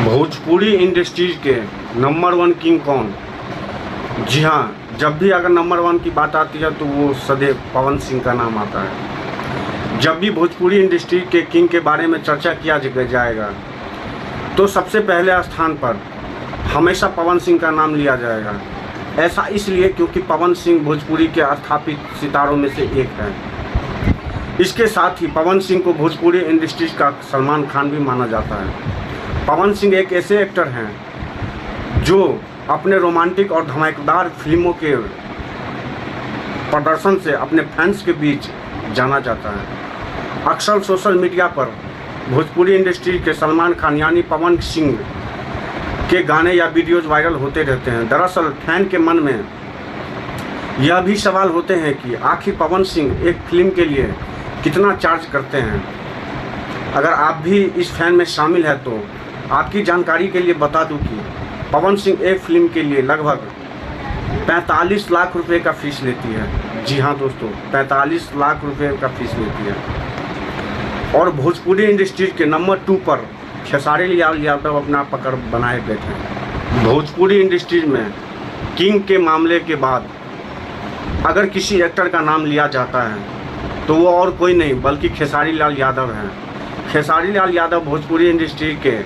Bhojpuri industries के number one king कौन? जी हाँ, जब भी अगर नंबर वन की बात आती है तो वो सदैव पवन सिंह का नाम आता है। जब भी भोजपुरी इंडस्ट्री के किंग के बारे में चर्चा किया जाएगा तो सबसे पहले स्थान पर हमेशा पवन सिंह का नाम लिया जाएगा। ऐसा इसलिए क्योंकि पवन सिंह भोजपुरी के स्थापित सितारों में से एक है। इसके साथ ही पवन सिंह को भोजपुरी इंडस्ट्रीज का सलमान खान भी माना जाता है। पवन सिंह एक ऐसे एक्टर हैं जो अपने रोमांटिक और धमाकेदार फिल्मों के प्रदर्शन से अपने फैंस के बीच जाना जाता है। अक्सर सोशल मीडिया पर भोजपुरी इंडस्ट्री के सलमान खान यानी पवन सिंह के गाने या वीडियोज वायरल होते रहते हैं। दरअसल फैन के मन में यह भी सवाल होते हैं कि आखिर पवन सिंह एक फिल्म के लिए कितना चार्ज करते हैं। अगर आप भी इस फैन में शामिल है तो आपकी जानकारी के लिए बता दूं कि पवन सिंह एक फिल्म के लिए लगभग 45 लाख रुपए का फीस लेती है। जी हाँ दोस्तों, 45 लाख रुपए का फीस लेती है। और भोजपुरी इंडस्ट्री के नंबर 2 पर खेसारी लाल यादव अपना पकड़ बनाए बैठे हैं। भोजपुरी इंडस्ट्रीज में किंग के मामले के बाद अगर किसी एक्टर का नाम लिया जाता है तो वो और कोई नहीं बल्कि खेसारी लाल यादव हैं। खेसारी लाल यादव भोजपुरी इंडस्ट्री के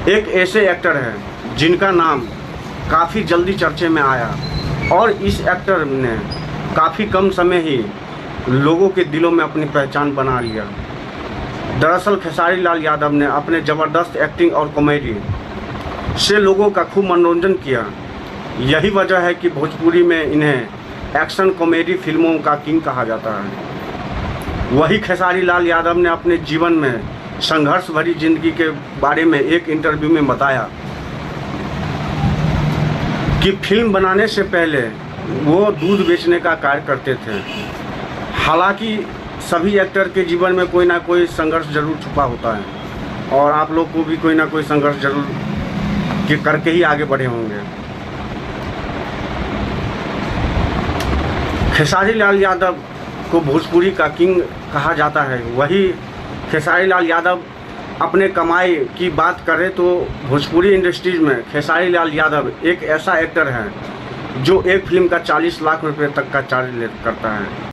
एक ऐसे एक्टर हैं जिनका नाम काफ़ी जल्दी चर्चे में आया और इस एक्टर ने काफ़ी कम समय ही लोगों के दिलों में अपनी पहचान बना लिया। दरअसल खेसारी लाल यादव ने अपने ज़बरदस्त एक्टिंग और कॉमेडी से लोगों का खूब मनोरंजन किया। यही वजह है कि भोजपुरी में इन्हें एक्शन कॉमेडी फिल्मों का किंग कहा जाता है। वही खेसारी लाल यादव ने अपने जीवन में संघर्ष भरी जिंदगी के बारे में एक इंटरव्यू में बताया कि फिल्म बनाने से पहले वो दूध बेचने का कार्य करते थे। हालांकि सभी एक्टर के जीवन में कोई ना कोई संघर्ष जरूर छुपा होता है और आप लोग को भी कोई ना कोई संघर्ष जरूर करके ही आगे बढ़े होंगे। खेसारी लाल यादव को भोजपुरी का किंग कहा जाता है। वही खेसारी लाल यादव अपने कमाई की बात करें तो भोजपुरी इंडस्ट्रीज में खेसारी लाल यादव एक ऐसा एक्टर है जो एक फिल्म का 40 लाख रुपए तक का चार्ज करता है।